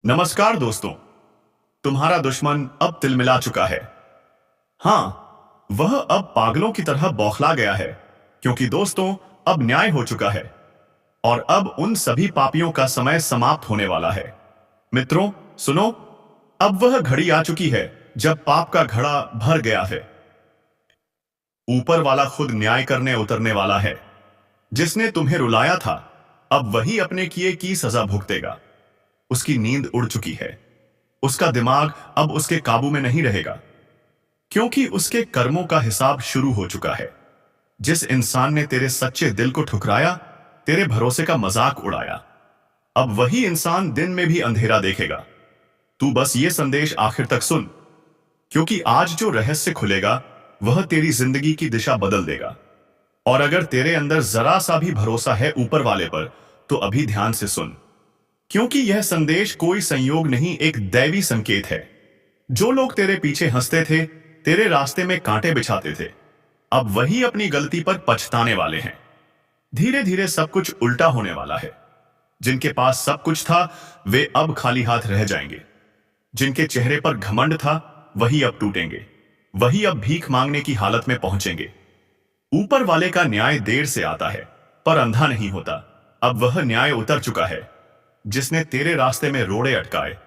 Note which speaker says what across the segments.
Speaker 1: नमस्कार दोस्तों। तुम्हारा दुश्मन अब तिलमिला चुका है। हाँ, वह अब पागलों की तरह बौखला गया है, क्योंकि दोस्तों अब न्याय हो चुका है और अब उन सभी पापियों का समय समाप्त होने वाला है। मित्रों, सुनो, अब वह घड़ी आ चुकी है जब पाप का घड़ा भर गया है। ऊपर वाला खुद न्याय करने उतरने वाला है। जिसने तुम्हें रुलाया था, अब वही अपने किए की सजा भुगतेगा। उसकी नींद उड़ चुकी है। उसका दिमाग अब उसके काबू में नहीं रहेगा, क्योंकि उसके कर्मों का हिसाब शुरू हो चुका है। जिस इंसान ने तेरे सच्चे दिल को ठुकराया, तेरे भरोसे का मजाक उड़ाया, अब वही इंसान दिन में भी अंधेरा देखेगा। तू बस ये संदेश आखिर तक सुन, क्योंकि आज जो रहस्य खुलेगा वह तेरी जिंदगी की दिशा बदल देगा। और अगर तेरे अंदर जरा सा भी भरोसा है ऊपर वाले पर, तो अभी ध्यान से सुन, क्योंकि यह संदेश कोई संयोग नहीं, एक दैवी संकेत है। जो लोग तेरे पीछे हंसते थे, तेरे रास्ते में कांटे बिछाते थे, अब वही अपनी गलती पर पछताने वाले हैं। धीरे धीरे सब कुछ उल्टा होने वाला है। जिनके पास सब कुछ था, वे अब खाली हाथ रह जाएंगे। जिनके चेहरे पर घमंड था, वही अब टूटेंगे। वही अब भीख मांगने की हालत में पहुंचेंगे। ऊपर वाले का न्याय देर से आता है, पर अंधा नहीं होता। अब वह न्याय उतर चुका है। जिसने तेरे रास्ते में रोड़े अटकाए,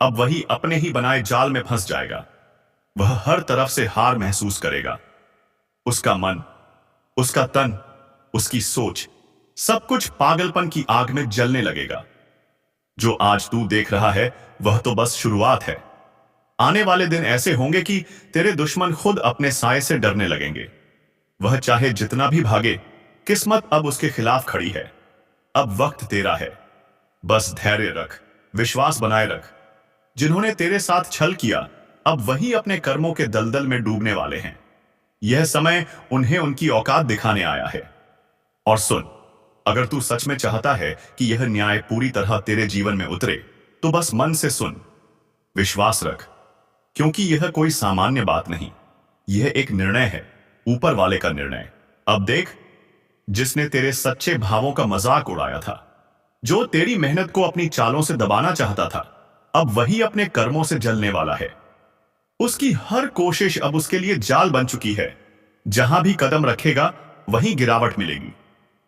Speaker 1: अब वही अपने ही बनाए जाल में फंस जाएगा। वह हर तरफ से हार महसूस करेगा। उसका मन, उसका तन, उसकी सोच, सब कुछ पागलपन की आग में जलने लगेगा। जो आज तू देख रहा है, वह तो बस शुरुआत है। आने वाले दिन ऐसे होंगे कि तेरे दुश्मन खुद अपने साए से डरने लगेंगे। वह चाहे जितना भी भागे, किस्मत अब उसके खिलाफ खड़ी है। अब वक्त तेरा है। बस धैर्य रख, विश्वास बनाए रख। जिन्होंने तेरे साथ छल किया, अब वही अपने कर्मों के दलदल में डूबने वाले हैं। यह समय उन्हें उनकी औकात दिखाने आया है। और सुन, अगर तू सच में चाहता है कि यह न्याय पूरी तरह तेरे जीवन में उतरे, तो बस मन से सुन, विश्वास रख, क्योंकि यह कोई सामान्य बात नहीं। यह एक निर्णय है, ऊपर वाले का निर्णय। अब देख, जिसने तेरे सच्चे भावों का मजाक उड़ाया था, जो तेरी मेहनत को अपनी चालों से दबाना चाहता था, अब वही अपने कर्मों से जलने वाला है। उसकी हर कोशिश अब उसके लिए जाल बन चुकी है। जहां भी कदम रखेगा, वहीं गिरावट मिलेगी।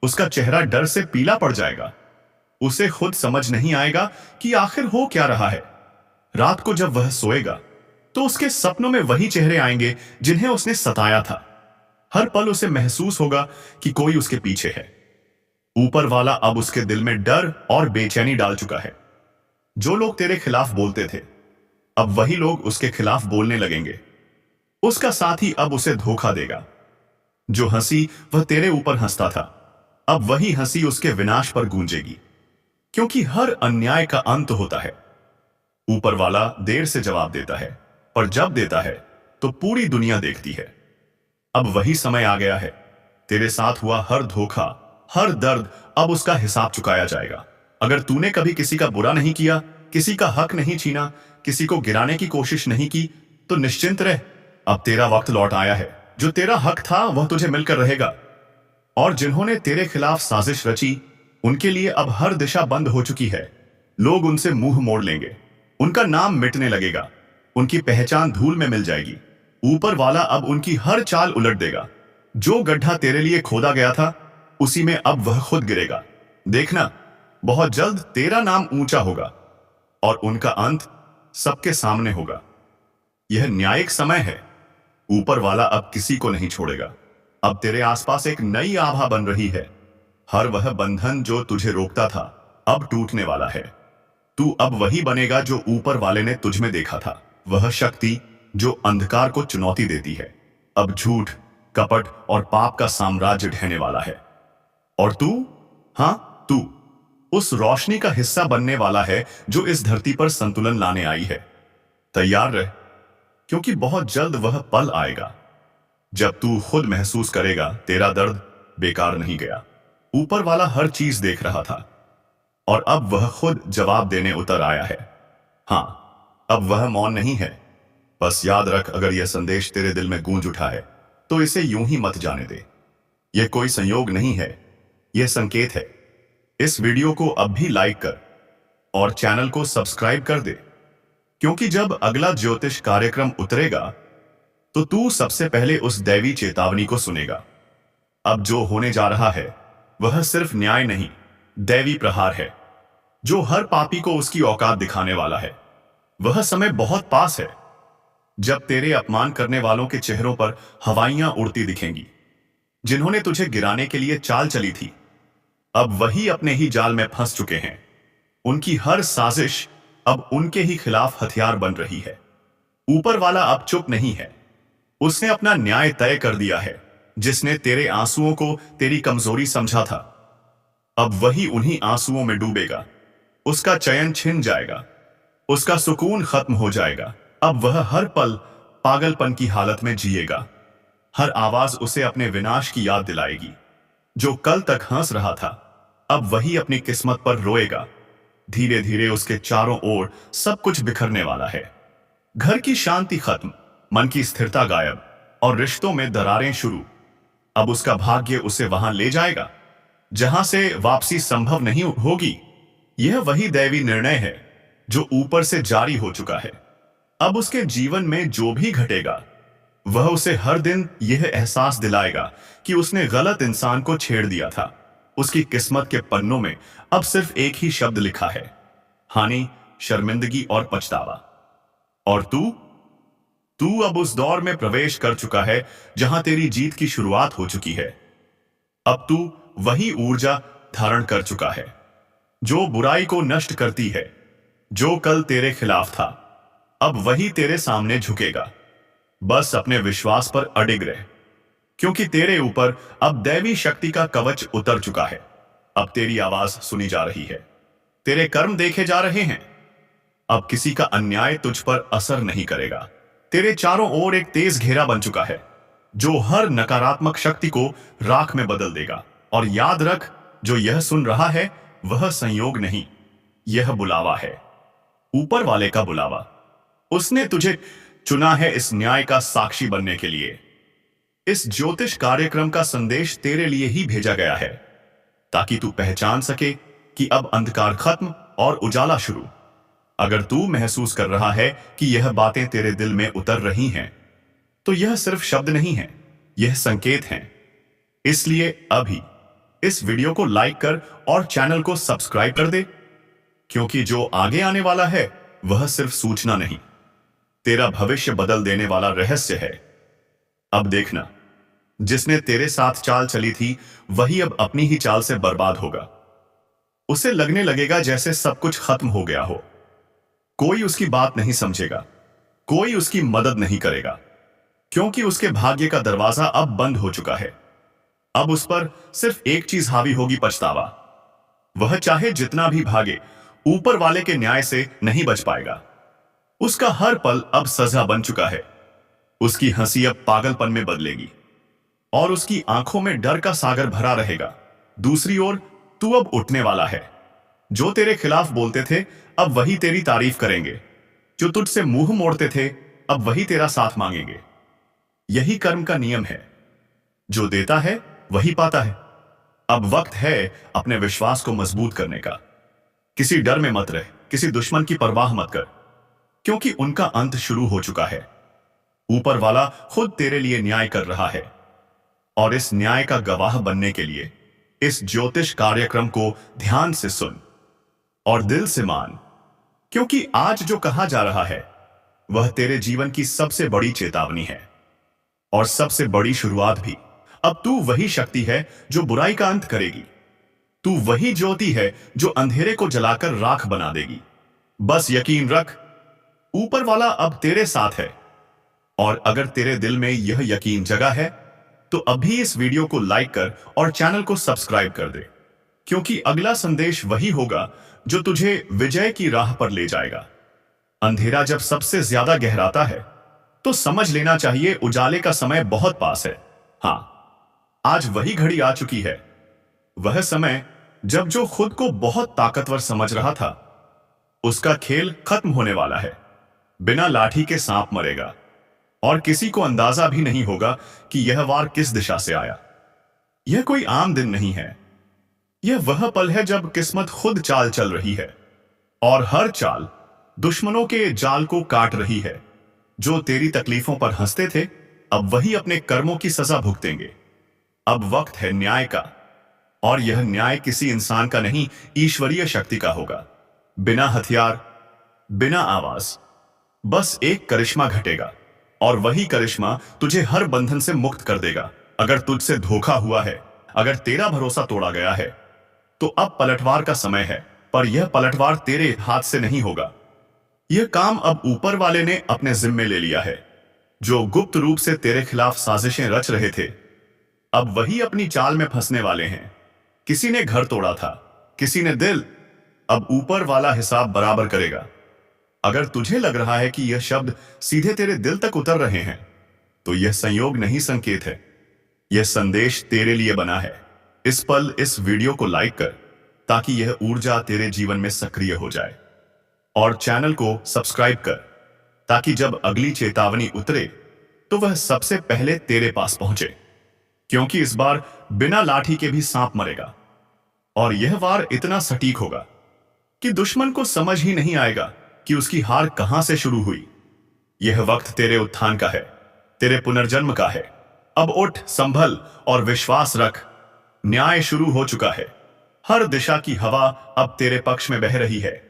Speaker 1: उसका चेहरा डर से पीला पड़ जाएगा। उसे खुद समझ नहीं आएगा कि आखिर हो क्या रहा है। रात को जब वह सोएगा, तो उसके सपनों में वही चेहरे आएंगे जिन्हें उसने सताया था। हर पल उसे महसूस होगा कि कोई उसके पीछे है। ऊपर वाला अब उसके दिल में डर और बेचैनी डाल चुका है। जो लोग तेरे खिलाफ बोलते थे, अब वही लोग उसके खिलाफ बोलने लगेंगे। उसका साथी अब उसे धोखा देगा। जो हंसी वह तेरे ऊपर हंसता था, अब वही हंसी उसके विनाश पर गूंजेगी। क्योंकि हर अन्याय का अंत होता है। ऊपर वाला देर से जवाब देता है, पर जब देता है तो पूरी दुनिया देखती है। अब वही समय आ गया है। तेरे साथ हुआ हर धोखा, हर दर्द, अब उसका हिसाब चुकाया जाएगा। अगर तूने कभी किसी का बुरा नहीं किया, किसी का हक नहीं छीना, किसी को गिराने की कोशिश नहीं की, तो निश्चिंत रह, अब तेरा वक्त लौट आया है। जो तेरा हक था वह तुझे मिलकर रहेगा। और जिन्होंने तेरे खिलाफ साजिश रची, उनके लिए अब हर दिशा बंद हो चुकी है। लोग उनसे मुंह मोड़ लेंगे। उनका नाम मिटने लगेगा। उनकी पहचान धूल में मिल जाएगी। ऊपर वाला अब उनकी हर चाल उलट देगा। जो गड्ढा तेरे लिए खोदा गया था, उसी में अब वह खुद गिरेगा। देखना, बहुत जल्द तेरा नाम ऊंचा होगा और उनका अंत सबके सामने होगा। यह न्यायिक समय है। ऊपर वाला अब किसी को नहीं छोड़ेगा। अब तेरे आसपास एक नई आभा बन रही है। हर वह बंधन जो तुझे रोकता था, अब टूटने वाला है। तू अब वही बनेगा जो ऊपर वाले ने तुझ में देखा था। वह शक्ति जो अंधकार को चुनौती देती है। अब झूठ, कपट और पाप का साम्राज्य ढहने वाला है। और तू, हाँ तू, उस रोशनी का हिस्सा बनने वाला है जो इस धरती पर संतुलन लाने आई है। तैयार रह, क्योंकि बहुत जल्द वह पल आएगा जब तू खुद महसूस करेगा तेरा दर्द बेकार नहीं गया। ऊपर वाला हर चीज देख रहा था और अब वह खुद जवाब देने उतर आया है। हाँ, अब वह मौन नहीं है। बस याद रख, अगर यह संदेश तेरे दिल में गूंज उठा है, तो इसे यूं ही मत जाने दे। यह कोई संयोग नहीं है, यह संकेत है। इस वीडियो को अब भी लाइक कर और चैनल को सब्सक्राइब कर दे, क्योंकि जब अगला ज्योतिष कार्यक्रम उतरेगा तो तू सबसे पहले उस दैवी चेतावनी को सुनेगा। अब जो होने जा रहा है वह सिर्फ न्याय नहीं, दैवी प्रहार है, जो हर पापी को उसकी औकात दिखाने वाला है। वह समय बहुत पास है जब तेरे अपमान करने वालों के चेहरों पर हवाइयां उड़ती दिखेंगी। जिन्होंने तुझे गिराने के लिए चाल चली थी, अब वही अपने ही जाल में फंस चुके हैं। उनकी हर साजिश अब उनके ही खिलाफ हथियार बन रही है। ऊपर वाला अब चुप नहीं है, उसने अपना न्याय तय कर दिया है। जिसने तेरे आंसुओं को तेरी कमजोरी समझा था, अब वही उन्हीं आंसुओं में डूबेगा। उसका चयन छिन जाएगा, उसका सुकून खत्म हो जाएगा। अब वह हर पल पागलपन की हालत में जिएगा। हर आवाज उसे अपने विनाश की याद दिलाएगी। जो कल तक हंस रहा था, अब वही अपनी किस्मत पर रोएगा। धीरे धीरे उसके चारों ओर सब कुछ बिखरने वाला है। घर की शांति खत्म, मन की स्थिरता गायब और रिश्तों में दरारें शुरू। अब उसका भाग्य उसे वहां ले जाएगा जहां से वापसी संभव नहीं होगी। यह वही दैवी निर्णय है जो ऊपर से जारी हो चुका है। अब उसके जीवन में जो भी घटेगा, वह उसे हर दिन यह एहसास दिलाएगा कि उसने गलत इंसान को छेड़ दिया था। उसकी किस्मत के पन्नों में अब सिर्फ एक ही शब्द लिखा है, हानि, शर्मिंदगी और पछतावा। और तू अब उस दौर में प्रवेश कर चुका है जहां तेरी जीत की शुरुआत हो चुकी है। अब तू वही ऊर्जा धारण कर चुका है जो बुराई को नष्ट करती है। जो कल तेरे खिलाफ था, अब वही तेरे सामने झुकेगा। बस अपने विश्वास पर अडिग रहे, क्योंकि तेरे ऊपर अब दैवी शक्ति का कवच उतर चुका है। अब तेरी आवाज सुनी जा रही है, तेरे कर्म देखे जा रहे हैं। अब किसी का अन्याय तुझ पर असर नहीं करेगा। तेरे चारों ओर एक तेज घेरा बन चुका है जो हर नकारात्मक शक्ति को राख में बदल देगा। और याद रख, जो यह सुन रहा है वह संयोग नहीं, यह बुलावा है, ऊपर वाले का बुलावा। उसने तुझे चुना है इस न्याय का साक्षी बनने के लिए। इस ज्योतिष कार्यक्रम का संदेश तेरे लिए ही भेजा गया है, ताकि तू पहचान सके कि अब अंधकार खत्म और उजाला शुरू। अगर तू महसूस कर रहा है कि यह बातें तेरे दिल में उतर रही हैं, तो यह सिर्फ शब्द नहीं है, यह संकेत हैं। इसलिए अभी इस वीडियो को लाइक कर और चैनल को सब्सक्राइब कर दे, क्योंकि जो आगे आने वाला है वह सिर्फ सूचना नहीं, तेरा भविष्य बदल देने वाला रहस्य है। अब देखना, जिसने तेरे साथ चाल चली थी वही अब अपनी ही चाल से बर्बाद होगा। उसे लगने लगेगा जैसे सब कुछ खत्म हो गया हो। कोई उसकी बात नहीं समझेगा, कोई उसकी मदद नहीं करेगा, क्योंकि उसके भाग्य का दरवाजा अब बंद हो चुका है। अब उस पर सिर्फ एक चीज हावी होगी, पछतावा। वह चाहे जितना भी भागे, ऊपर वाले के न्याय से नहीं बच पाएगा। उसका हर पल अब सजा बन चुका है। उसकी हंसी अब पागलपन में बदलेगी और उसकी आंखों में डर का सागर भरा रहेगा। दूसरी ओर तू अब उठने वाला है। जो तेरे खिलाफ बोलते थे अब वही तेरी तारीफ करेंगे। जो तुझसे मुंह मोड़ते थे अब वही तेरा साथ मांगेंगे। यही कर्म का नियम है, जो देता है वही पाता है। अब वक्त है अपने विश्वास को मजबूत करने का। किसी डर में मत रह, किसी दुश्मन की परवाह मत कर, क्योंकि उनका अंत शुरू हो चुका है। ऊपर वाला खुद तेरे लिए न्याय कर रहा है, और इस न्याय का गवाह बनने के लिए इस ज्योतिष कार्यक्रम को ध्यान से सुन और दिल से मान, क्योंकि आज जो कहा जा रहा है वह तेरे जीवन की सबसे बड़ी चेतावनी है और सबसे बड़ी शुरुआत भी। अब तू वही शक्ति है जो बुराई का अंत करेगी। तू वही ज्योति है जो अंधेरे को जलाकर राख बना देगी। बस यकीन रख, ऊपर वाला अब तेरे साथ है। और अगर तेरे दिल में यह यकीन जगा है तो अभी इस वीडियो को लाइक कर और चैनल को सब्सक्राइब कर दे, क्योंकि अगला संदेश वही होगा जो तुझे विजय की राह पर ले जाएगा। अंधेरा जब सबसे ज्यादा गहराता है तो समझ लेना चाहिए उजाले का समय बहुत पास है। हां, आज वही घड़ी आ चुकी है, वह समय जब जो खुद को बहुत ताकतवर समझ रहा था उसका खेल खत्म होने वाला है। बिना लाठी के सांप मरेगा और किसी को अंदाजा भी नहीं होगा कि यह वार किस दिशा से आया। यह कोई आम दिन नहीं है, यह वह पल है जब किस्मत खुद चाल चल रही है। और हर चाल दुश्मनों के जाल को काट रही है। जो तेरी तकलीफों पर हंसते थे, अब वही अपने कर्मों की सजा भुगतेंगे। अब वक्त है न्याय का, और यह न्याय किसी इंसान का नहीं, ईश्वरीय शक्ति का होगा। बिना हथियार, बिना आवाज, बस एक करिश्मा घटेगा, और वही करिश्मा तुझे हर बंधन से मुक्त कर देगा। अगर तुझसे धोखा हुआ है, अगर तेरा भरोसा तोड़ा गया है, तो अब पलटवार का समय है। पर यह पलटवार तेरे हाथ से नहीं होगा। यह काम अब ऊपर वाले ने अपने जिम्मे ले लिया है। जो गुप्त रूप से तेरे खिलाफ साजिशें रच रहे थे, अब वही अपनी चाल में फंसने वाले हैं। किसी ने घर तोड़ा था, किसी ने दिल। अब ऊपर वाला हिसाब बराबर करेगा। अगर तुझे लग रहा है कि यह शब्द सीधे तेरे दिल तक उतर रहे हैं, तो यह संयोग नहीं, संकेत है। यह संदेश तेरे लिए बना है। इस पल इस वीडियो को लाइक कर, ताकि यह ऊर्जा तेरे जीवन में सक्रिय हो जाए। और चैनल को सब्सक्राइब कर, ताकि जब अगली चेतावनी उतरे तो वह सबसे पहले तेरे पास पहुंचे। क्योंकि इस बार बिना लाठी के भी सांप मरेगा, और यह वार इतना सटीक होगा कि दुश्मन को समझ ही नहीं आएगा कि उसकी हार कहां से शुरू हुई। यह वक्त तेरे उत्थान का है, तेरे पुनर्जन्म का है। अब उठ, संभल और विश्वास रख। न्याय शुरू हो चुका है। हर दिशा की हवा अब तेरे पक्ष में बह रही है।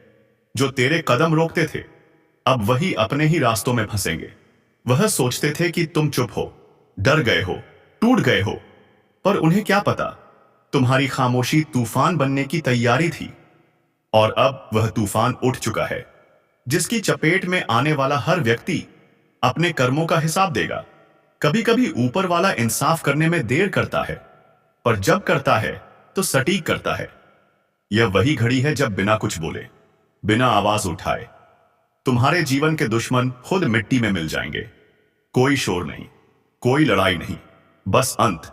Speaker 1: जो तेरे कदम रोकते थे, अब वही अपने ही रास्तों में फंसेंगे। वह सोचते थे कि तुम चुप हो, डर गए हो, टूट गए हो, पर उन्हें क्या पता, तुम्हारी खामोशी तूफान बनने की तैयारी थी। और अब वह तूफान उठ चुका है, जिसकी चपेट में आने वाला हर व्यक्ति अपने कर्मों का हिसाब देगा। कभी कभी ऊपर वाला इंसाफ करने में देर करता है, पर जब करता है तो सटीक करता है। यह वही घड़ी है जब बिना कुछ बोले, बिना आवाज उठाए, तुम्हारे जीवन के दुश्मन खुद मिट्टी में मिल जाएंगे। कोई शोर नहीं, कोई लड़ाई नहीं, बस अंत।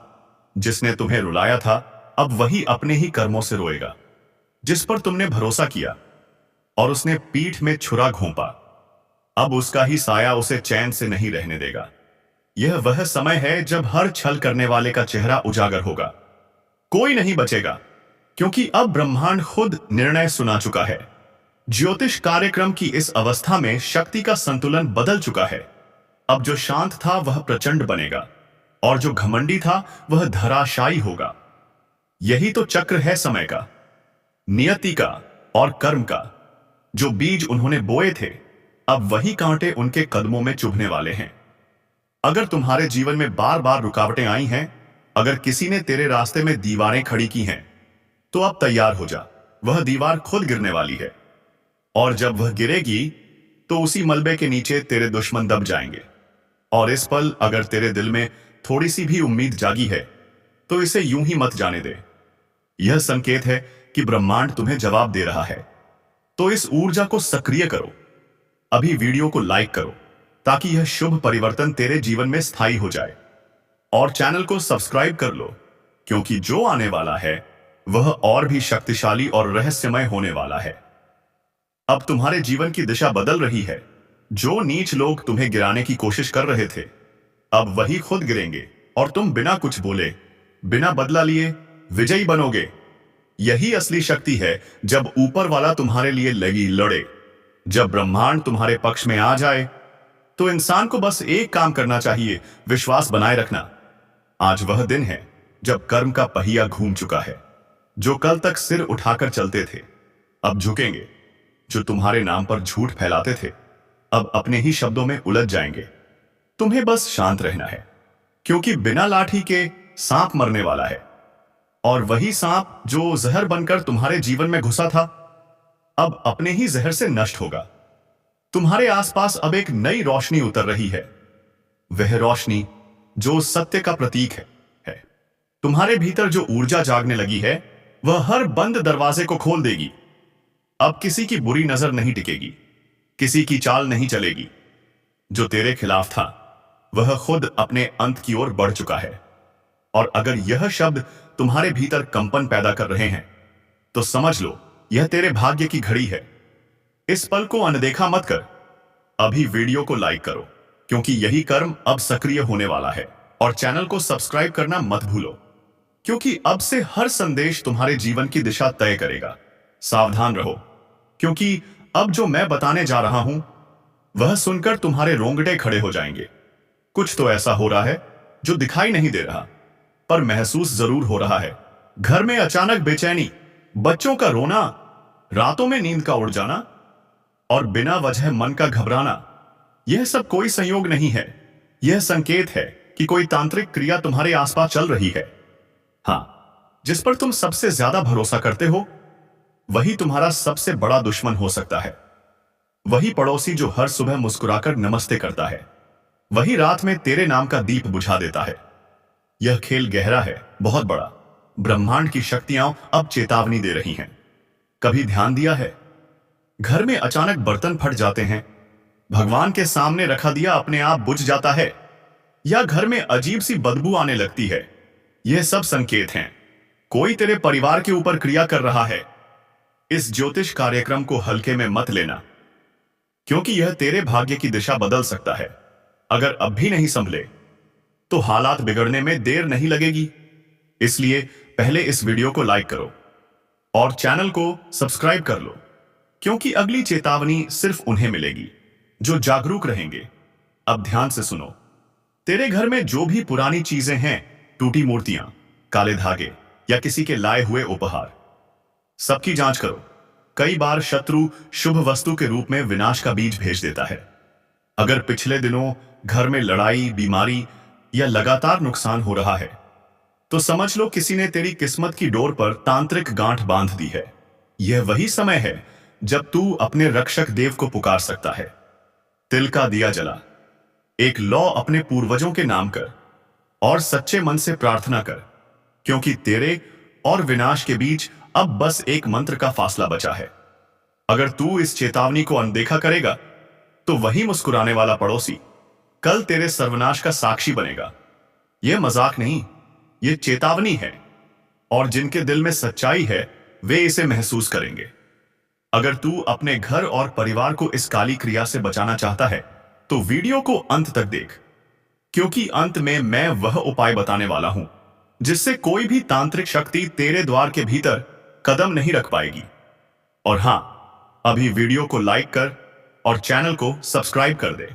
Speaker 1: जिसने तुम्हें रुलाया था, अब वही अपने ही कर्मों से रोएगा। जिस पर तुमने भरोसा किया और उसने पीठ में छुरा घोंपा, अब उसका ही साया उसे चैन से नहीं रहने देगा। यह वह समय है जब हर छल करने वाले का चेहरा उजागर होगा। कोई नहीं बचेगा, क्योंकि अब ब्रह्मांड खुद निर्णय सुना चुका है। ज्योतिष कार्यक्रम की इस अवस्था में शक्ति का संतुलन बदल चुका है। अब जो शांत था वह प्रचंड बनेगा, और जो घमंडी था वह धराशायी होगा। यही तो चक्र है समय का, नियति का और कर्म का। जो बीज उन्होंने बोए थे, अब वही कांटे उनके कदमों में चुभने वाले हैं। अगर तुम्हारे जीवन में बार बार रुकावटें आई हैं, अगर किसी ने तेरे रास्ते में दीवारें खड़ी की हैं, तो अब तैयार हो जा। वह दीवार खुद गिरने वाली है, और जब वह गिरेगी तो उसी मलबे के नीचे तेरे दुश्मन दब जाएंगे। और इस पल अगर तेरे दिल में थोड़ी सी भी उम्मीद जागी है, तो इसे यूं ही मत जाने दे। यह संकेत है कि ब्रह्मांड तुम्हें जवाब दे रहा है। तो इस ऊर्जा को सक्रिय करो। अभी वीडियो को लाइक करो, ताकि यह शुभ परिवर्तन तेरे जीवन में स्थायी हो जाए। और चैनल को सब्सक्राइब कर लो, क्योंकि जो आने वाला है वह और भी शक्तिशाली और रहस्यमय होने वाला है। अब तुम्हारे जीवन की दिशा बदल रही है। जो नीच लोग तुम्हें गिराने की कोशिश कर रहे थे, अब वही खुद गिरेंगे, और तुम बिना कुछ बोले, बिना बदला लिए विजयी बनोगे। यही असली शक्ति है, जब ऊपर वाला तुम्हारे लिए लड़े। जब ब्रह्मांड तुम्हारे पक्ष में आ जाए, तो इंसान को बस एक काम करना चाहिए, विश्वास बनाए रखना। आज वह दिन है जब कर्म का पहिया घूम चुका है। जो कल तक सिर उठाकर चलते थे, अब झुकेंगे। जो तुम्हारे नाम पर झूठ फैलाते थे, अब अपने ही शब्दों में उलझ जाएंगे। तुम्हें बस शांत रहना है, क्योंकि बिना लाठी के सांप मरने वाला है। और वही सांप जो जहर बनकर तुम्हारे जीवन में घुसा था, अब अपने ही जहर से नष्ट होगा। तुम्हारे आसपास अब एक नई रोशनी उतर रही है। वह रोशनी जो सत्य का प्रतीक है। तुम्हारे भीतर जो ऊर्जा जागने लगी है, वह हर बंद दरवाजे को खोल देगी। अब किसी की बुरी नजर नहीं टिकेगी, किसी की चाल नहीं चलेगी। जो तेरे खिलाफ था, वह खुद अपने अंत की ओर बढ़ चुका है। और अगर यह शब्द तुम्हारे भीतर कंपन पैदा कर रहे हैं, तो समझ लो यह तेरे भाग्य की घड़ी है। इस पल को अनदेखा मत कर। अभी वीडियो को लाइक करो, क्योंकि यही कर्म अब सक्रिय होने वाला है। और चैनल को सब्सक्राइब करना मत भूलो, क्योंकि अब से हर संदेश तुम्हारे जीवन की दिशा तय करेगा। सावधान रहो, क्योंकि अब जो मैं बताने जा रहा हूं वह सुनकर तुम्हारे रोंगटे खड़े हो जाएंगे। कुछ तो ऐसा हो रहा है जो दिखाई नहीं दे रहा, पर महसूस जरूर हो रहा है। घर में अचानक बेचैनी, बच्चों का रोना, रातों में नींद का उड़ जाना और बिना वजह मन का घबराना। यह सब कोई संयोग नहीं है, यह संकेत है कि कोई तांत्रिक क्रिया तुम्हारे आसपास चल रही है। हां, जिस पर तुम सबसे ज्यादा भरोसा करते हो वही तुम्हारा सबसे बड़ा दुश्मन हो सकता है। वही पड़ोसी जो हर सुबह मुस्कुराकर नमस्ते करता है, वही रात में तेरे नाम का दीप बुझा देता है। यह खेल गहरा है, बहुत बड़ा। ब्रह्मांड की शक्तियां अब चेतावनी दे रही हैं। कभी ध्यान दिया है, घर में अचानक बर्तन फट जाते हैं, भगवान के सामने रखा दिया अपने आप बुझ जाता है, या घर में अजीब सी बदबू आने लगती है। यह सब संकेत हैं कोई तेरे परिवार के ऊपर क्रिया कर रहा है। इस ज्योतिष कार्यक्रम को हल्के में मत लेना, क्योंकि यह तेरे भाग्य की दिशा बदल सकता है। अगर अब भी नहीं संभले तो हालात बिगड़ने में देर नहीं लगेगी। इसलिए पहले इस वीडियो को लाइक करो और चैनल को सब्सक्राइब कर लो, क्योंकि अगली चेतावनी सिर्फ उन्हें मिलेगी जो जागरूक रहेंगे। अब ध्यान से सुनो। तेरे घर में जो भी पुरानी चीजें हैं, टूटी मूर्तियां, काले धागे या किसी के लाए हुए उपहार, सबकी जांच करो। कई बार शत्रु शुभ वस्तु के रूप में विनाश का बीज भेज देता है। अगर पिछले दिनों घर में लड़ाई, बीमारी या लगातार नुकसान हो रहा है तो समझ लो किसी ने तेरी किस्मत की डोर पर तांत्रिक गांठ बांध दी है। यह वही समय है जब तू अपने रक्षक देव को पुकार सकता है। तिल का दिया जला, एक लौ अपने पूर्वजों के नाम कर और सच्चे मन से प्रार्थना कर, क्योंकि तेरे और विनाश के बीच अब बस एक मंत्र का फासला बचा है। अगर तू इस चेतावनी को अनदेखा करेगा तो वही मुस्कुराने वाला पड़ोसी कल तेरे सर्वनाश का साक्षी बनेगा। यह मजाक नहीं, यह चेतावनी है, और जिनके दिल में सच्चाई है वे इसे महसूस करेंगे। अगर तू अपने घर और परिवार को इस काली क्रिया से बचाना चाहता है तो वीडियो को अंत तक देख, क्योंकि अंत में मैं वह उपाय बताने वाला हूं जिससे कोई भी तांत्रिक शक्ति तेरे द्वार के भीतर कदम नहीं रख पाएगी। और हां, अभी वीडियो को लाइक कर और चैनल को सब्सक्राइब कर दे,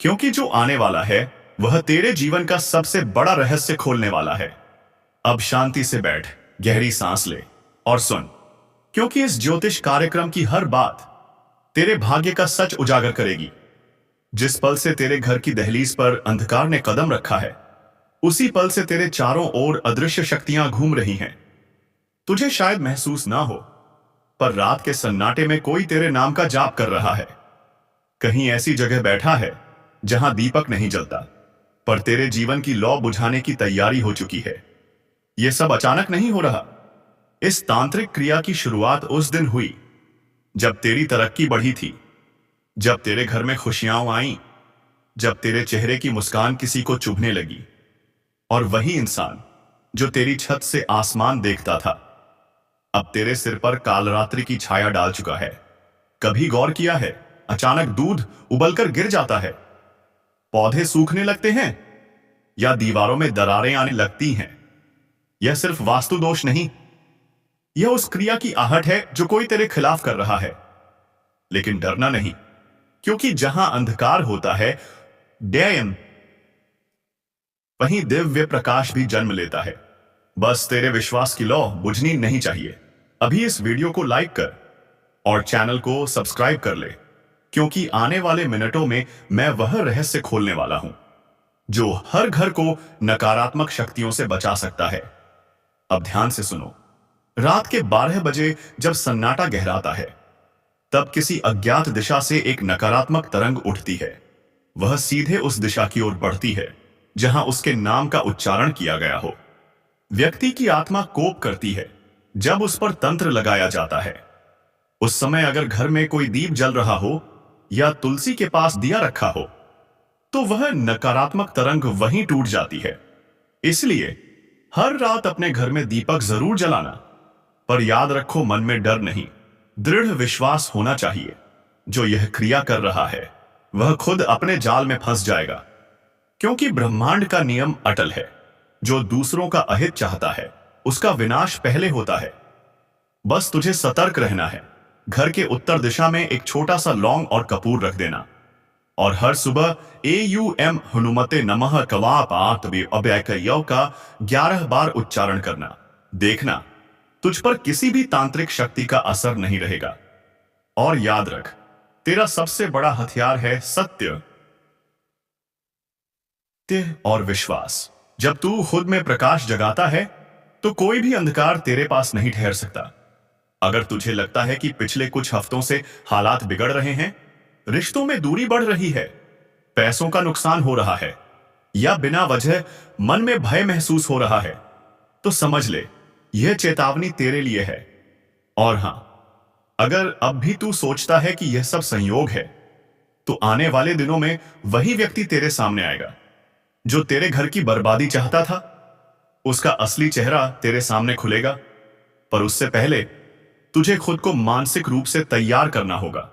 Speaker 1: क्योंकि जो आने वाला है वह तेरे जीवन का सबसे बड़ा रहस्य खोलने वाला है। अब शांति से बैठ, गहरी सांस ले और सुन, क्योंकि इस ज्योतिष कार्यक्रम की हर बात तेरे भाग्य का सच उजागर करेगी। जिस पल से तेरे घर की दहलीज पर अंधकार ने कदम रखा है, उसी पल से तेरे चारों ओर अदृश्य शक्तियां घूम रही हैं। तुझे शायद महसूस ना हो, पर रात के सन्नाटे में कोई तेरे नाम का जाप कर रहा है। कहीं ऐसी जगह बैठा है जहां दीपक नहीं जलता, पर तेरे जीवन की लौ बुझाने की तैयारी हो चुकी है। यह सब अचानक नहीं हो रहा। इस तांत्रिक क्रिया की शुरुआत उस दिन हुई जब तेरी तरक्की बढ़ी थी, जब तेरे घर में खुशियां आईं, जब तेरे चेहरे की मुस्कान किसी को चुभने लगी। और वही इंसान जो तेरी छत से आसमान देखता था अब तेरे सिर पर कालरात्रि की छाया डाल चुका है। कभी गौर किया है, अचानक दूध उबलकर गिर जाता है, पौधे सूखने लगते हैं या दीवारों में दरारें आने लगती हैं। यह सिर्फ वास्तु दोष नहीं, यह उस क्रिया की आहट है जो कोई तेरे खिलाफ कर रहा है। लेकिन डरना नहीं, क्योंकि जहां अंधकार होता है डैयन, वहीं दिव्य प्रकाश भी जन्म लेता है। बस तेरे विश्वास की लौ बुझनी नहीं चाहिए। अभी इस वीडियो को लाइक कर और चैनल को सब्सक्राइब कर ले, क्योंकि आने वाले मिनटों में मैं वह रहस्य खोलने वाला हूं जो हर घर को नकारात्मक शक्तियों से बचा सकता है। अब ध्यान से सुनो। रात के 12 बजे जब सन्नाटा गहराता है, तब किसी अज्ञात दिशा से एक नकारात्मक तरंग उठती है। वह सीधे उस दिशा की ओर बढ़ती है जहां उसके नाम का उच्चारण किया गया हो। व्यक्ति की आत्मा कोप करती है जब उस पर तंत्र लगाया जाता है। उस समय अगर घर में कोई दीप जल रहा हो या तुलसी के पास दिया रखा हो तो वह नकारात्मक तरंग वहीं टूट जाती है। इसलिए हर रात अपने घर में दीपक जरूर जलाना, पर याद रखो, मन में डर नहीं, दृढ़ विश्वास होना चाहिए। जो यह क्रिया कर रहा है वह खुद अपने जाल में फंस जाएगा, क्योंकि ब्रह्मांड का नियम अटल है। जो दूसरों का अहित चाहता है उसका विनाश पहले होता है। बस तुझे सतर्क रहना है, घर के उत्तर दिशा में एक छोटा सा लौंग और कपूर रख देना और हर सुबह AUM हनुमते नमः कवापात अभ्यय का 11 बार उच्चारण करना। देखना तुझ पर किसी भी तांत्रिक शक्ति का असर नहीं रहेगा। और याद रख, तेरा सबसे बड़ा हथियार है सत्य और विश्वास। जब तू खुद में प्रकाश जगाता है तो कोई भी अंधकार तेरे पास नहीं ठहर सकता। अगर तुझे लगता है कि पिछले कुछ हफ्तों से हालात बिगड़ रहे हैं, रिश्तों में दूरी बढ़ रही है, पैसों का नुकसान हो रहा है या बिना वजह मन में भय महसूस हो रहा है, तो समझ ले यह चेतावनी तेरे लिए है। और हां, अगर अब भी तू सोचता है कि यह सब संयोग है, तो आने वाले दिनों में वही व्यक्ति तेरे सामने आएगा जो तेरे घर की बर्बादी चाहता था। उसका असली चेहरा तेरे सामने खुलेगा, पर उससे पहले तुझे खुद को मानसिक रूप से तैयार करना होगा।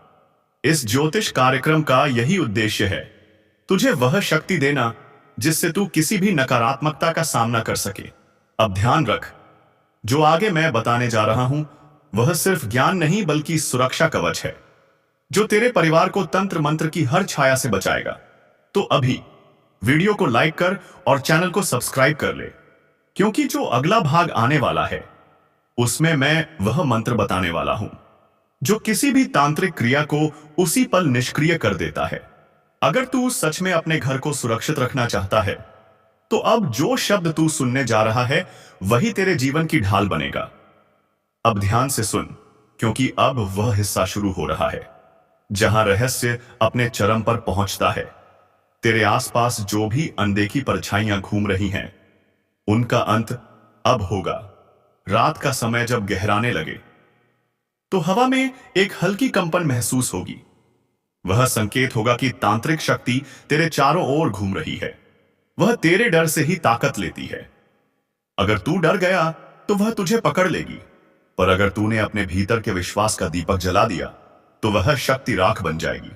Speaker 1: इस ज्योतिष कार्यक्रम का यही उद्देश्य है, तुझे वह शक्ति देना जिससे तू किसी भी नकारात्मकता का सामना कर सके। अब ध्यान रख, जो आगे मैं बताने जा रहा हूं वह सिर्फ ज्ञान नहीं बल्कि सुरक्षा कवच है जो तेरे परिवार को तंत्र मंत्र की हर छाया से बचाएगा। तो अभी वीडियो को लाइक कर और चैनल को सब्सक्राइब कर ले, क्योंकि जो अगला भाग आने वाला है उसमें मैं वह मंत्र बताने वाला हूं जो किसी भी तांत्रिक क्रिया को उसी पल निष्क्रिय कर देता है। अगर तू सच में अपने घर को सुरक्षित रखना चाहता है तो अब जो शब्द तू सुनने जा रहा है वही तेरे जीवन की ढाल बनेगा। अब ध्यान से सुन, क्योंकि अब वह हिस्सा शुरू हो रहा है जहां रहस्य अपने चरम पर पहुंचता है। तेरे आसपास जो भी अनदेखी परछाइयां घूम रही हैं, उनका अंत अब होगा। रात का समय जब गहराने लगे तो हवा में एक हल्की कंपन महसूस होगी। वह संकेत होगा कि तांत्रिक शक्ति तेरे चारों ओर घूम रही है। वह तेरे डर से ही ताकत लेती है। अगर तू डर गया तो वह तुझे पकड़ लेगी, पर अगर तूने अपने भीतर के विश्वास का दीपक जला दिया तो वह शक्ति राख बन जाएगी।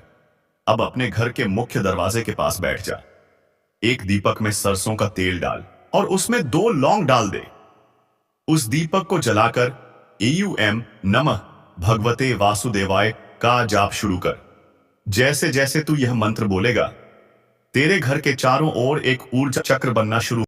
Speaker 1: अब अपने घर के मुख्य दरवाजे के पास बैठ जा। एक दीपक में सरसों का तेल डाल और उसमें 2 लौंग डाल दे। उस दीपक को जलाकर AUM नमः भगवते वासुदेवाय का जाप शुरू कर। जैसे जैसे तू यह मंत्र बोलेगा, तेरे घर के चारों ओर एक ऊर्जा चक्र बनना शुरू